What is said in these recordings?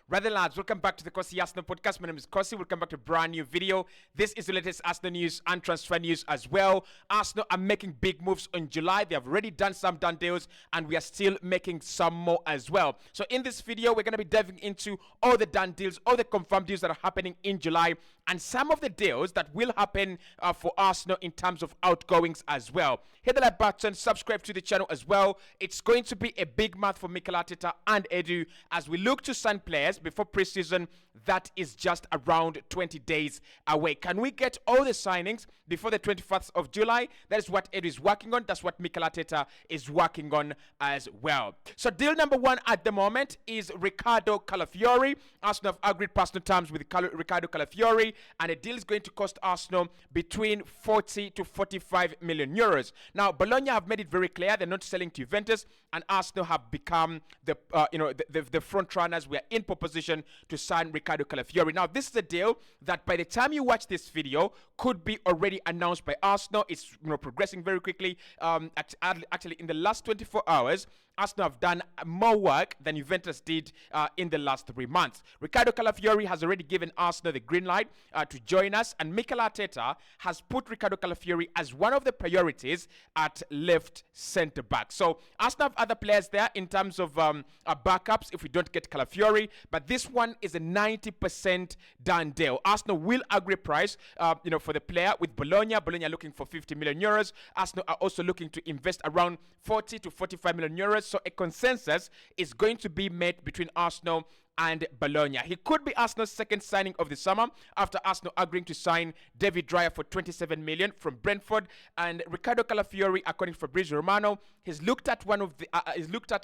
Rather lads, welcome back to the Cossy Arsenal podcast. My name is Cossy. Welcome back to a brand new video. This is the latest Arsenal news and transfer news as well. Arsenal are making big moves in July. They have already done some done deals and we are still making some more as well. So in this video, we're going to be diving into all the done deals, all the confirmed deals that are happening in July and some of the deals that will happen for Arsenal in terms of outgoings as well. Hit the like button, subscribe to the channel as well. It's going to be a big month for Mikel Arteta and Edu as we look to sign players before preseason that is just around 20 days away. Can we get all the signings before the 21st of July? That is what Edu is working on. That's what Mikel Arteta is working on as well. So deal number one at the moment is Ricardo Calafiori. Arsenal have agreed personal terms with Ricardo Calafiori, and the deal is going to cost Arsenal between 40 to 45 million euros. Now, Bologna have made it very clear they're not selling to Juventus, and Arsenal have become the front runners. We are in position to sign Ricardo Calafiori. Now, this is a deal that by the time you watch this video could be already announced by Arsenal. It's progressing very quickly. Actually, in the last 24 hours, Arsenal have done more work than Juventus did in the last 3 months. Ricardo Calafiori has already given Arsenal the green light to join us, and Mikel Arteta has put Ricardo Calafiori as one of the priorities at left centre back. So Arsenal have other players there in terms of backups if we don't get Calafiori, but this one is a 90% done deal. Arsenal will agree price for the player with Bologna. Bologna looking for 50 million euros. Arsenal are also looking to invest around 40 to 45 million euros. So a consensus is going to be made between Arsenal and Bologna. He could be Arsenal's second signing of the summer after Arsenal agreeing to sign David Raya for 27 million from Brentford. And Ricardo Calafiori, according to Fabrizio Romano, is looked at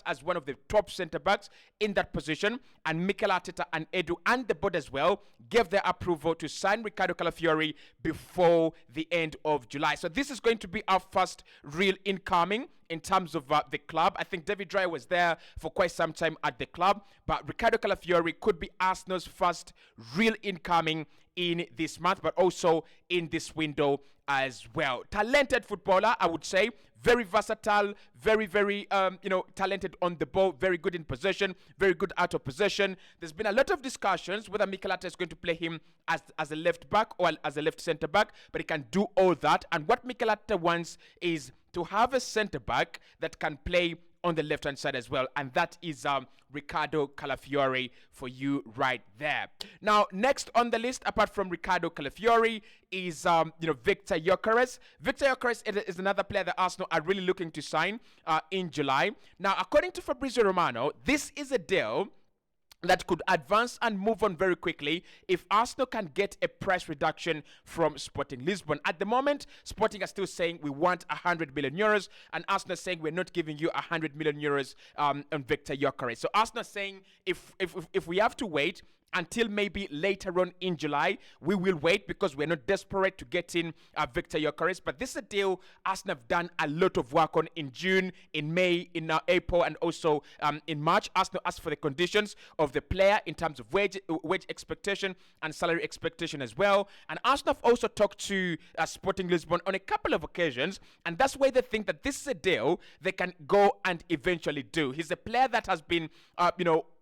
as one of the top centre backs in that position. And Mikel Arteta and Edu and the board as well gave their approval to sign Ricardo Calafiori before the end of July. So this is going to be our first real incoming in terms of the club. I think David Raya was there for quite some time at the club, but Ricardo Calafiori could be Arsenal's first real incoming in this month, but also in this window as well. Talented footballer, I would say. Very versatile, very talented on the ball, very good in possession, very good out of possession. There's been a lot of discussions whether Mikel Arteta is going to play him as a left back or as a left centre back, but he can do all that. And what Mikel Arteta wants is to have a centre back that can play on the left hand side as well, and that is Ricardo Calafiori for you right there. Now, next on the list, apart from Ricardo Calafiori, is Victor Yris. Victor Yris is another player that Arsenal are really looking to sign in July. Now, according to Fabrizio Romano, this is a deal that could advance and move on very quickly if Arsenal can get a price reduction from Sporting Lisbon. At the moment, Sporting are still saying we want 100 million euros, and Arsenal is saying we're not giving you 100 million euros on Victor Yris. So Arsenal is saying if we have to wait until maybe later on in July, we will wait because we're not desperate to get in Victor Yris. But this is a deal Arsenal have done a lot of work on in June, in May, in April, and also in March. Arsenal asked for the conditions of the player in terms of wage expectation and salary expectation as well. And Arsenal have also talked to Sporting Lisbon on a couple of occasions, and that's why they think that this is a deal they can go and eventually do. He's a player that has been,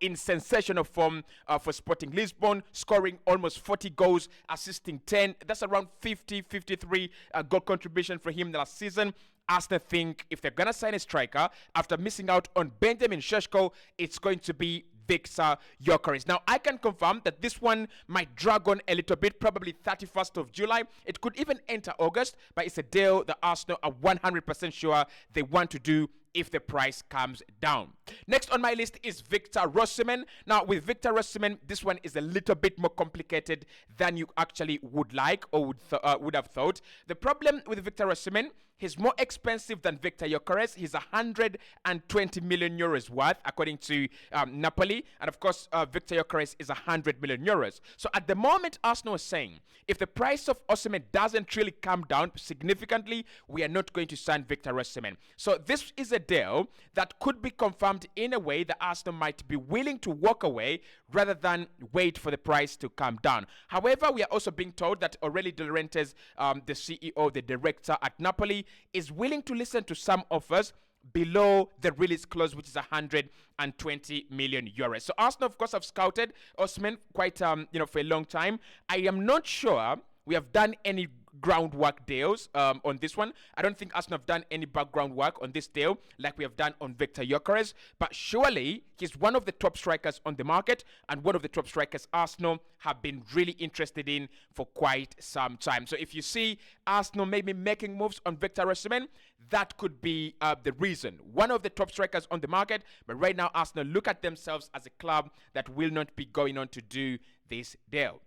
in sensational form for Sporting Lisbon, scoring almost 40 goals, assisting 10. That's around 53 goal contribution for him last season. Arsenal think if they're going to sign a striker after missing out on Benjamin Šeško, it's going to be Victor Yris. Now, I can confirm that this one might drag on a little bit, probably 31st of July. It could even enter August, but it's a deal that Arsenal are 100% sure they want to do if the price comes down. Next on my list is Victor Rosman. Now, with Victor Rosman, this one is a little bit more complicated than you actually would like or would have thought. The problem with Victor Rosman, he's more expensive than Victor Yris. He's 120 million euros worth, according to Napoli. And of course, Victor Yris is 100 million euros. So at the moment, Arsenal is saying, if the price of Rosman doesn't really come down significantly, we are not going to sign Victor Rosman. So this is a deal that could be confirmed in a way that Arsenal might be willing to walk away rather than wait for the price to come down. However, we are also being told that Aurelio De Laurentiis, the CEO, the director at Napoli, is willing to listen to some offers below the release clause, which is 120 million euros. So Arsenal, of course, have scouted Rosman quite for a long time. I am not sure we have done any groundwork deals on this one. I don't think Arsenal have done any background work on this deal like we have done on Victor Gyökeres, but surely he's one of the top strikers on the market and one of the top strikers Arsenal have been really interested in for quite some time. So if you see Arsenal maybe making moves on Victor Rosman, that could be the reason. One of the top strikers on the market, but right now Arsenal look at themselves as a club that will not be going on to do this deal.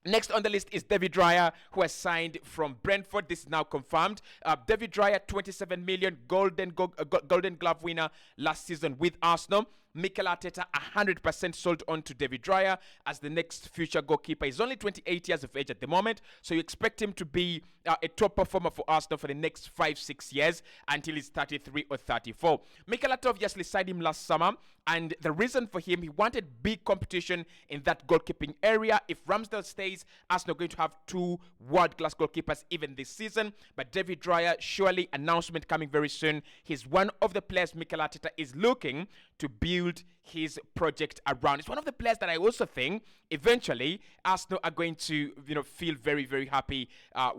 Next on the list is David Raya, who has signed from Brentford. This is now confirmed. David Raya, 27 million, Golden Glove winner last season with Arsenal. Mikel Arteta 100% sold on to David Raya as the next future goalkeeper. He's only 28 years of age at the moment, so you expect him to be a top performer for Arsenal for the next 5-6 years until he's 33 or 34. Mikel Arteta obviously signed him last summer, and the reason for him, he wanted big competition in that goalkeeping area. If Ramsdale stays, Arsenal are going to have two world-class goalkeepers even this season. But David Raya, surely announcement coming very soon. He's one of the players Mikel Arteta is looking to build his project around. It's one of the players that I also think eventually Arsenal are going to feel very, very happy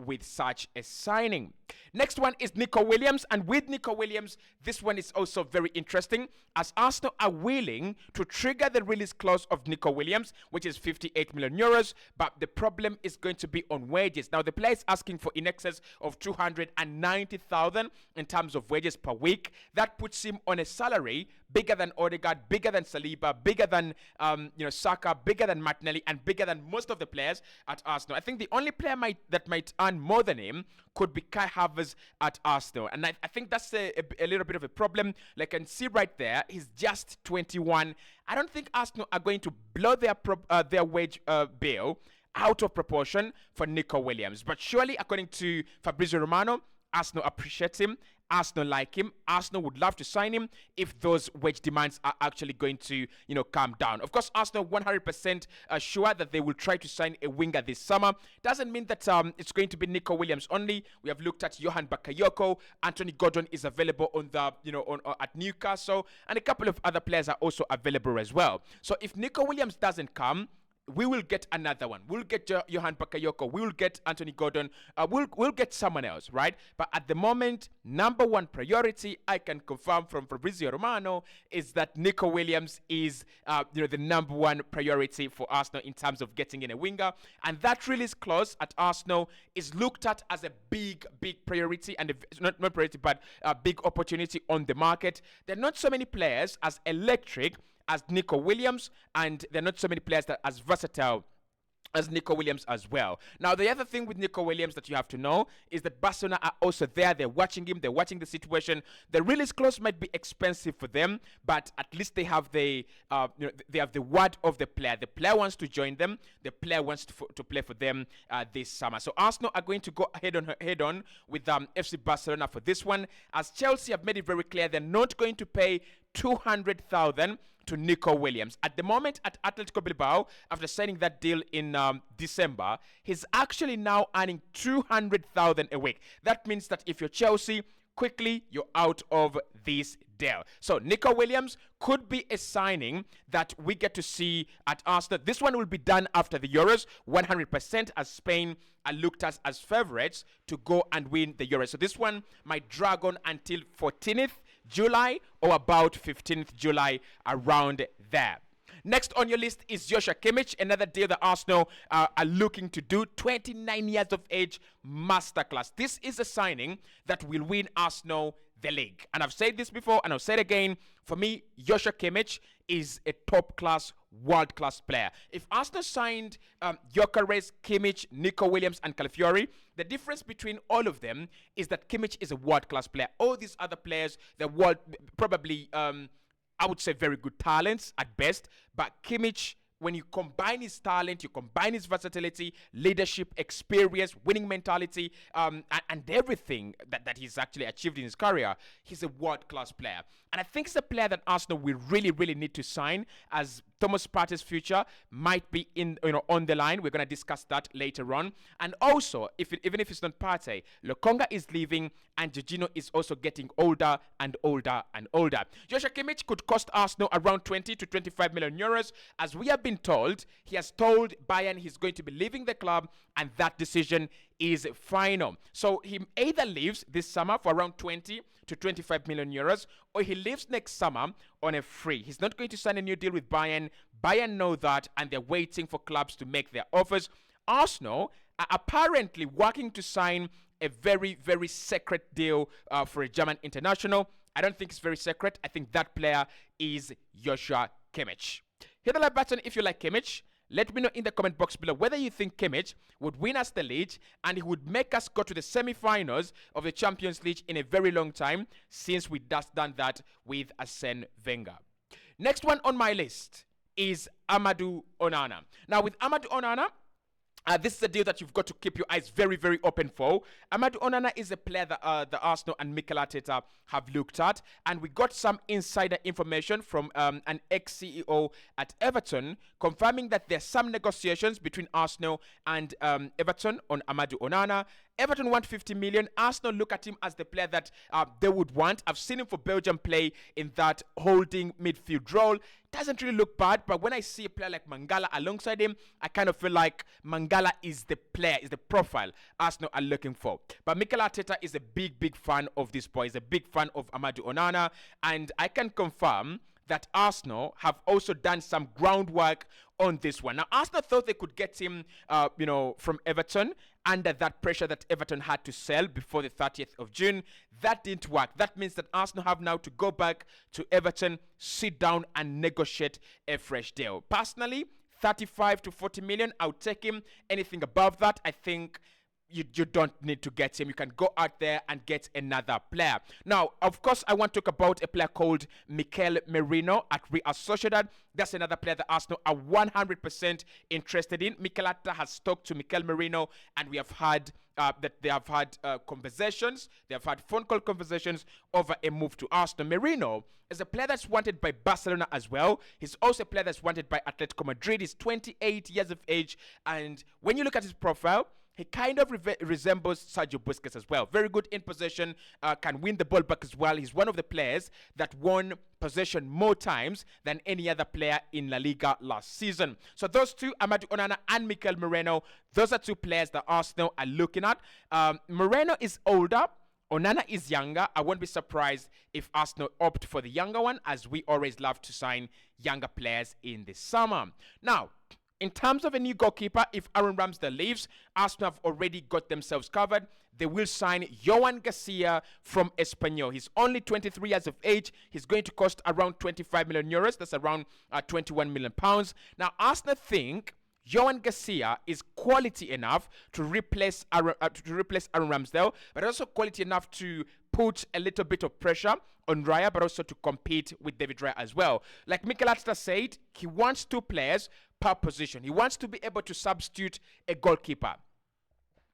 with such a signing. Next one is Nico Williams, and with Nico Williams, this one is also very interesting as Arsenal are willing to trigger the release clause of Nico Williams, which is 58 million euros, but the problem is going to be on wages. Now the player is asking for in excess of 290,000 in terms of wages per week. That puts him on a salary bigger than Odegaard, bigger than Saliba, bigger than Saka, bigger than Martinelli, and bigger than most of the players at Arsenal. I think the only player that might earn more than him could be Kai Havertz at Arsenal, and I think that's a little bit of a problem. Like I can see right there, he's just 21. I don't think Arsenal are going to blow their wage bill out of proportion for Nico Williams. But surely, according to Fabrizio Romano, Arsenal appreciates him. Arsenal like him. Arsenal would love to sign him if those wage demands are actually going to, calm down. Of course, Arsenal 100% sure that they will try to sign a winger this summer. Doesn't mean that it's going to be Nico Williams only. We have looked at Johan Bakayoko. Anthony Gordon is available on the, at Newcastle, and a couple of other players are also available as well. So if Nico Williams doesn't come, we will get another one. We'll get Johan Bakayoko. We will get Anthony Gordon. We'll get someone else, right? But at the moment, number one priority, I can confirm from Fabrizio Romano, is that Nico Williams is, the number one priority for Arsenal in terms of getting in a winger. And that release clause at Arsenal is looked at as a big priority, and not priority, but a big opportunity on the market. There are not so many players as electric as Nico Williams, and there are not so many players that are as versatile as Nico Williams as well. Now, the other thing with Nico Williams that you have to know is that Barcelona are also there. They're watching him. They're watching the situation. The release clause might be expensive for them, but at least they have the they have the word of the player. The player wants to join them. The player wants to play for them this summer. So Arsenal are going to go head on with FC Barcelona for this one, as Chelsea have made it very clear they're not going to pay 200,000 to Nico Williams. At the moment at Atletico Bilbao, after signing that deal in December, he's actually now earning 200,000 a week. That means that if you're Chelsea, quickly you're out of this deal. So Nico Williams could be a signing that we get to see at Arsenal. This one will be done after the Euros, 100%, as Spain are looked at as favorites to go and win the Euros. So this one might drag on until 14th July or about 15th July, around there. Next on your list is Joshua Kimich, another deal that Arsenal are looking to do. 29 years of age, masterclass. This is a signing that will win Arsenal the league. And I've said this before, and I'll say it again. For me, Joshua Kimich is a top-class, world-class player. If Arsenal signed Gyökeres, Kimich, Nico Williams, and Calafi, the difference between all of them is that Kimich is a world-class player. All these other players, they're probably, I would say, very good talents at best. But Kimich, when you combine his talent, you combine his versatility, leadership, experience, winning mentality, and everything that he's actually achieved in his career, he's a world-class player. And I think it's a player that Arsenal will really, really need to sign, as Thomas Partey's future might be on the line. We're going to discuss that later on. And also, even if it's not Partey, Lokonga is leaving and Jorginho is also getting older and older and older. Joshua Kimich could cost Arsenal around 20 to 25 million euros. As we have been told, he has told Bayern he's going to be leaving the club, and that decision is final. So he either leaves this summer for around 20 to 25 million euros, or he leaves next summer on a free. He's not going to sign a new deal with Bayern. Bayern know that, and they're waiting for clubs to make their offers. Arsenal are apparently working to sign a very, very secret deal for a German international. I don't think it's very secret. I think that player is Joshua Kimich. Hit the like button if you like Kimich. Let me know in the comment box below whether you think Kimich would win us the league and he would make us go to the semi-finals of the Champions League in a very long time, since we just done that with Arsene Wenger. Next one on my list is Amadou Onana. Now with Amadou Onana, this is a deal that you've got to keep your eyes very, very open for. Amadou Onana is a player that the Arsenal and Mikel Arteta have looked at, and we got some insider information from an ex-CEO at Everton confirming that there's some negotiations between Arsenal and Everton on Amadou Onana. Everton want 50 million. Arsenal look at him as the player that they would want. I've seen him for Belgium play in that holding midfield role. Doesn't really look bad, but when I see a player like Mangala alongside him, I kind of feel like Mangala is the player, is the profile Arsenal are looking for. But Mikel Arteta is a big, big fan of this boy. He's a big fan of Amadou Onana, and I can confirm that Arsenal have also done some groundwork on this one. Now, Arsenal thought they could get him, from Everton under that pressure that Everton had to sell before the 30th of June. That didn't work. That means that Arsenal have now to go back to Everton, sit down and negotiate a fresh deal. Personally, 35 to 40 million, I'll take him. Anything above that, I think you don't need to get him. You can go out there and get another player. Now, of course, I want to talk about a player called Mikel Merino at Real Sociedad. That's another player that Arsenal are 100% interested in. Mikel Arteta has talked to Mikel Merino, and we have had that they have had conversations. They have had phone call conversations over a move to Arsenal. Merino is a player that's wanted by Barcelona as well. He's also a player that's wanted by Atletico Madrid. He's 28 years of age, and when you look at his profile, he kind of resembles Sergio Busquets as well. Very good in possession, can win the ball back as well. He's one of the players that won possession more times than any other player in La Liga last season. So those two, Amadou Onana and Mikel Merino, those are two players that Arsenal are looking at. Merino is older. Onana is younger. I won't be surprised if Arsenal opt for the younger one, as we always love to sign younger players in the summer. Now, in terms of a new goalkeeper, if Aaron Ramsdale leaves, Arsenal have already got themselves covered. They will sign Johan Garcia from Espanyol. He's only 23 years of age. He's going to cost around 25 million euros. That's around 21 million pounds. Now, Arsenal think Johan Garcia is quality enough to replace Aaron Ramsdale, but also quality enough to put a little bit of pressure on Raya, but also to compete with David Raya as well. Like Mikel Arteta said, he wants two players per position. He wants to be able to substitute a goalkeeper.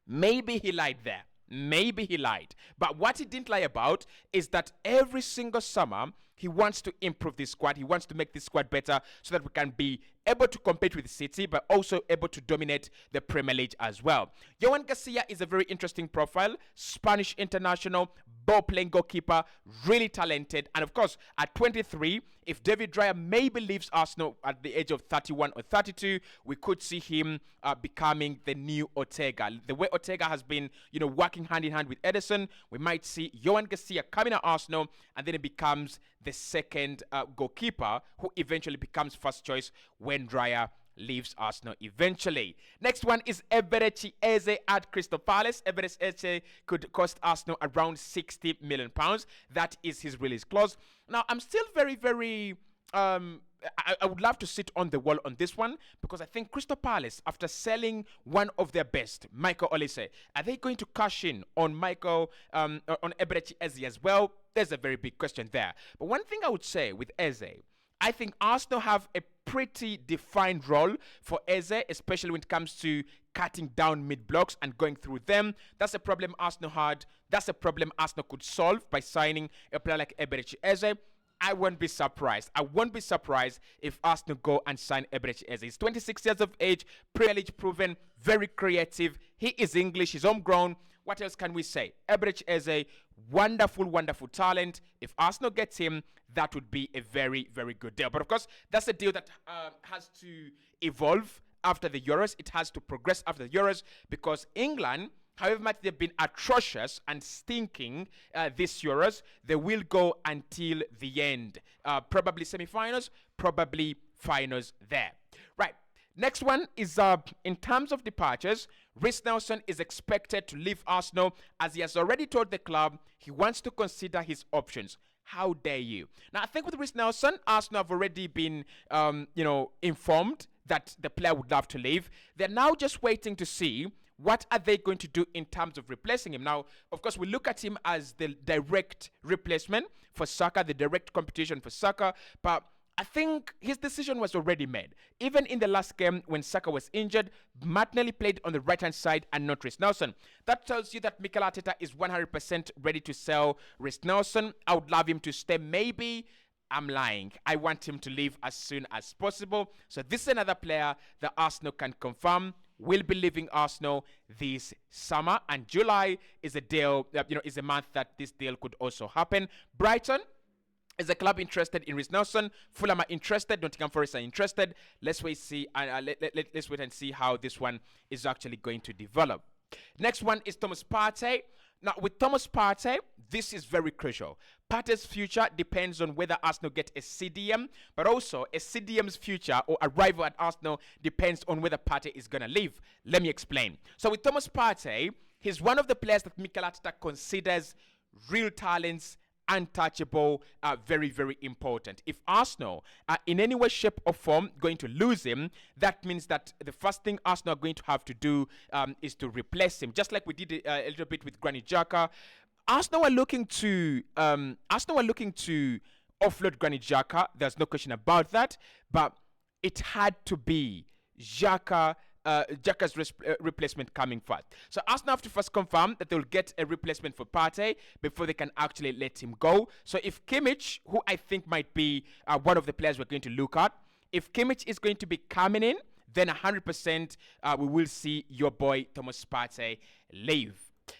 Maybe he lied there. Maybe he lied. But what he didn't lie about is that every single summer, he wants to improve this squad. He wants to make this squad better so that we can be able to compete with City, but also able to dominate the Premier League as well. Johan Garcia is a very interesting profile. Spanish international, ball-playing goalkeeper, really talented. And of course, at 23, if David Raya maybe leaves Arsenal at the age of 31 or 32, we could see him becoming the new Ortega. The way Ortega has been, working hand in hand with Ederson, we might see Johan Garcia coming at Arsenal, and then he becomes the second goalkeeper who eventually becomes first choice when Raya leaves Arsenal eventually. Next one is Eberechi Eze at Crystal Palace. Eberechi Eze could cost Arsenal around 60 million pounds. That is his release clause. Now, I'm still very, very I would love to sit on the wall on this one, because I think Crystal Palace, after selling one of their best, Michael Olise, are they going to cash in on on Eberechi Eze as well? There's a very big question there. But one thing I would say with Eze, I think Arsenal have a pretty defined role for Eze, especially when it comes to cutting down mid-blocks and going through them. That's a problem Arsenal had. That's a problem Arsenal could solve by signing a player like Eberechi Eze. I won't be surprised. I won't be surprised if Arsenal go and sign Eberechi Eze. He's 26 years of age, Premier League proven, very creative. He is English, he's homegrown. What else can we say? Eberechi Eze, wonderful, wonderful talent. If Arsenal gets him, that would be a very, very good deal. But of course, that's a deal that has to evolve after the Euros. It has to progress after the Euros because England, however much they've been atrocious and stinking this Euros, they will go until the end. Probably semi-finals, probably finals there. Right. Next one is in terms of departures, Reiss Nelson is expected to leave Arsenal as he has already told the club he wants to consider his options. How dare you? Now, I think with Reiss Nelson, Arsenal have already been, informed that the player would love to leave. They're now just waiting to see what are they going to do in terms of replacing him. Now, of course, we look at him as the direct replacement for Saka, the direct competition for Saka, but I think his decision was already made. Even in the last game when Saka was injured, Martinelli played on the right-hand side and not Reiss Nelson. That tells you that Mikel Arteta is 100% ready to sell Reiss Nelson. I would love him to stay. Maybe I'm lying. I want him to leave as soon as possible. So this is another player that Arsenal can confirm will be leaving Arsenal this summer. And July is a deal, is a month that this deal could also happen. Brighton is a club interested in Reiss Nelson. Fulham are interested. Nottingham Forest are interested. Let's wait and see how this one is actually going to develop. Next one is Thomas Partey. Now, with Thomas Partey, this is very crucial. Partey's future depends on whether Arsenal get a CDM, but also a CDM's future or arrival at Arsenal depends on whether Partey is going to leave. Let me explain. So with Thomas Partey, he's one of the players that Mikel Arteta considers real talents, untouchable, very, very important. If Arsenal are in any way, shape or form going to lose him, that means that the first thing Arsenal are going to have to do is to replace him, just like we did a little bit with Granit Xhaka. Arsenal are looking to offload Granit Xhaka. There's no question about that, but it had to be Xhaka's replacement coming first. So Arsenal have to first confirm that they'll get a replacement for Partey before they can actually let him go. So if Kimich, who I think might be one of the players we're going to look at, if Kimich is going to be coming in, then 100% we will see your boy Thomas Partey leave.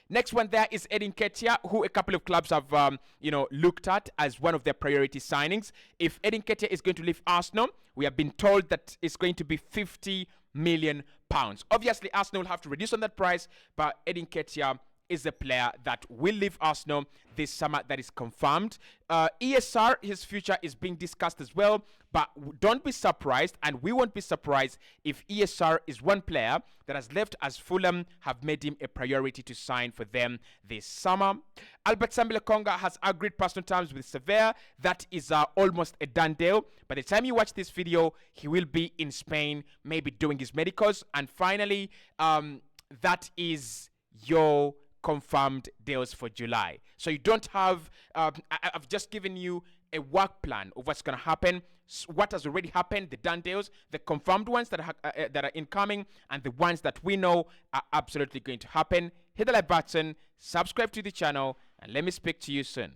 Next one there is Eddie Nketiah, who a couple of clubs have, looked at as one of their priority signings. If Eddie Nketiah is going to leave Arsenal, we have been told that it's going to be £50 million. Obviously, Arsenal will have to reduce on that price, but Eddie Nketiah is a player that will leave Arsenal this summer. That is confirmed. ESR, his future is being discussed as well, but don't be surprised, and we won't be surprised if ESR is one player that has left as Fulham have made him a priority to sign for them this summer. Albert Sambi-Lokonga has agreed personal terms with Sevilla. That is almost a done deal. By the time you watch this video, he will be in Spain, maybe doing his medicals. And finally, that is your confirmed deals for July. So you don't have, I've just given you a work plan of what's going to happen, what has already happened, the done deals, the confirmed ones that are incoming, and the ones that we know are absolutely going to happen. Hit the like button, subscribe to the channel, and let me speak to you soon.